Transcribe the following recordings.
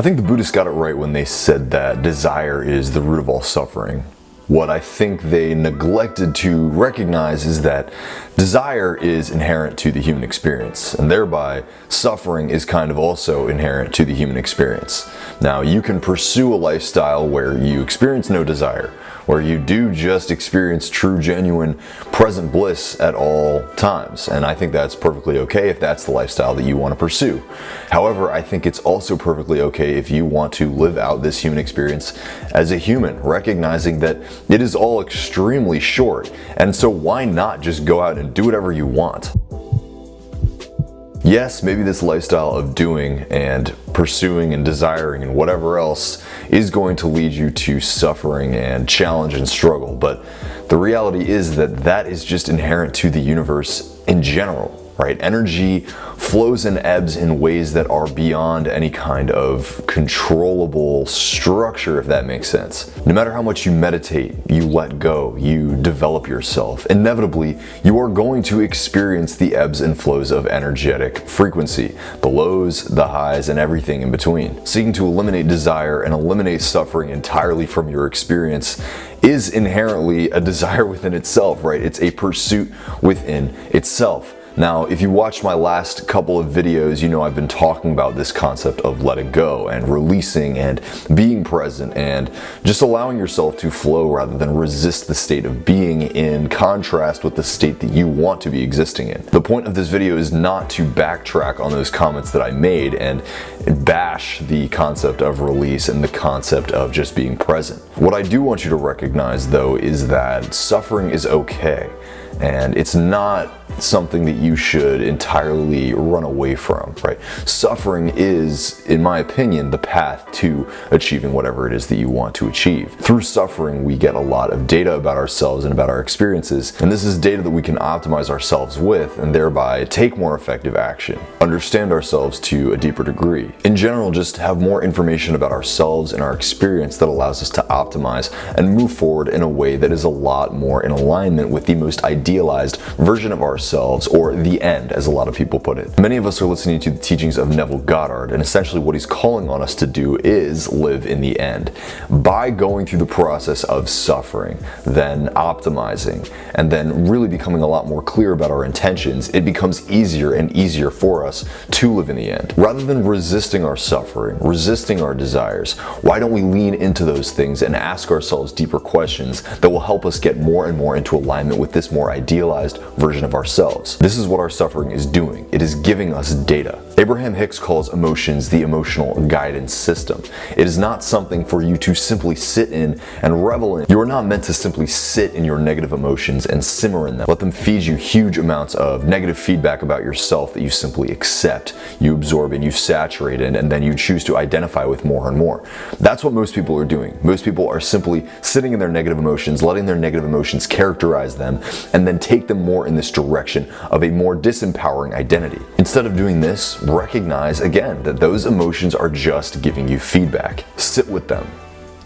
I think the Buddhists got it right when they said that desire is the root of all suffering. What I think they neglected to recognize is that desire is inherent to the human experience, and thereby suffering is kind of also inherent to the human experience. Now, you can pursue a lifestyle where you experience no desire, where you do just experience true, genuine, present bliss at all times, and I think that's perfectly okay if that's the lifestyle that you want to pursue. However, I think it's also perfectly okay if you want to live out this human experience as a human, recognizing that it is all extremely short, and so why not just go out and do whatever you want? Yes, maybe this lifestyle of doing and pursuing and desiring and whatever else is going to lead you to suffering and challenge and struggle, but the reality is that that is just inherent to the universe in general. Right? Energy flows and ebbs in ways that are beyond any kind of controllable structure, if that makes sense. No matter how much you meditate, you let go, you develop yourself, inevitably you are going to experience the ebbs and flows of energetic frequency, the lows, the highs, and everything in between. Seeking to eliminate desire and eliminate suffering entirely from your experience is inherently a desire within itself, right? It's a pursuit within itself. Now, if you watched my last couple of videos, you know I've been talking about this concept of letting go and releasing and being present and just allowing yourself to flow rather than resist the state of being in contrast with the state that you want to be existing in. The point of this video is not to backtrack on those comments that I made and bash the concept of release and the concept of just being present. What I do want you to recognize, though, is that suffering is okay. And it's not something that you should entirely run away from, right? Suffering is, in my opinion, the path to achieving whatever it is that you want to achieve. Through suffering, we get a lot of data about ourselves and about our experiences, and this is data that we can optimize ourselves with and thereby take more effective action, understand ourselves to a deeper degree. In general, just have more information about ourselves and our experience that allows us to optimize and move forward in a way that is a lot more in alignment with the most idealized version of ourselves, or the end, as a lot of people put it. Many of us are listening to the teachings of Neville Goddard, and essentially what he's calling on us to do is live in the end. By going through the process of suffering, then optimizing, and then really becoming a lot more clear about our intentions, it becomes easier and easier for us to live in the end. Rather than resisting our suffering, resisting our desires, why don't we lean into those things and ask ourselves deeper questions that will help us get more and more into alignment with this more idealized version of ourselves. This is what our suffering is doing. It is giving us data. Abraham Hicks calls emotions the emotional guidance system. It is not something for you to simply sit in and revel in. You are not meant to simply sit in your negative emotions and simmer in them. Let them feed you huge amounts of negative feedback about yourself that you simply accept, you absorb, and you saturate in, and then you choose to identify with more and more. That's what most people are doing. Most people are simply sitting in their negative emotions, letting their negative emotions characterize them, and then take them more in this direction of a more disempowering identity. Instead of doing this, recognize again that those emotions are just giving you feedback. Sit with them.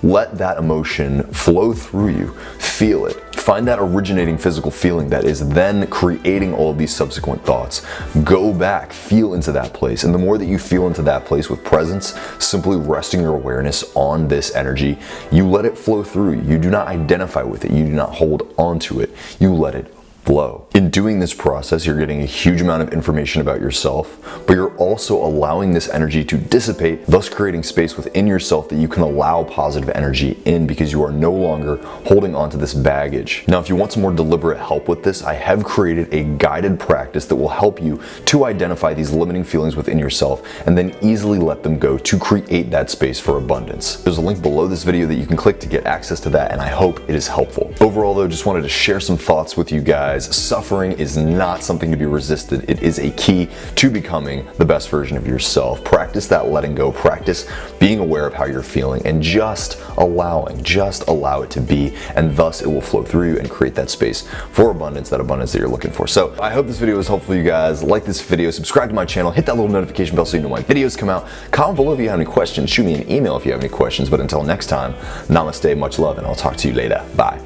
Let that emotion flow through you. Feel it. Find that originating physical feeling that is then creating all of these subsequent thoughts. Go back, feel into that place, and the more that you feel into that place with presence, simply resting your awareness on this energy, you let it flow through you. You do not identify with it. You do not hold on to it. You let it flow. In doing this process, you're getting a huge amount of information about yourself, but you're also allowing this energy to dissipate, thus creating space within yourself that you can allow positive energy in because you are no longer holding on to this baggage. Now, if you want some more deliberate help with this, I have created a guided practice that will help you to identify these limiting feelings within yourself and then easily let them go to create that space for abundance. There's a link below this video that you can click to get access to that, and I hope it is helpful. Overall, though, just wanted to share some thoughts with you guys. Suffering is not something to be resisted. It is a key to becoming the best version of yourself. Practice that letting go. Practice being aware of how you're feeling and just allow it to be, and thus it will flow through you and create that space for abundance, that abundance that you're looking for. So I hope this video was helpful for you guys. Like this video, subscribe to my channel, hit that little notification bell so you know when my videos come out. Comment below if you have any questions, shoot me an email if you have any questions, but until next time, namaste, much love, and I'll talk to you later. Bye.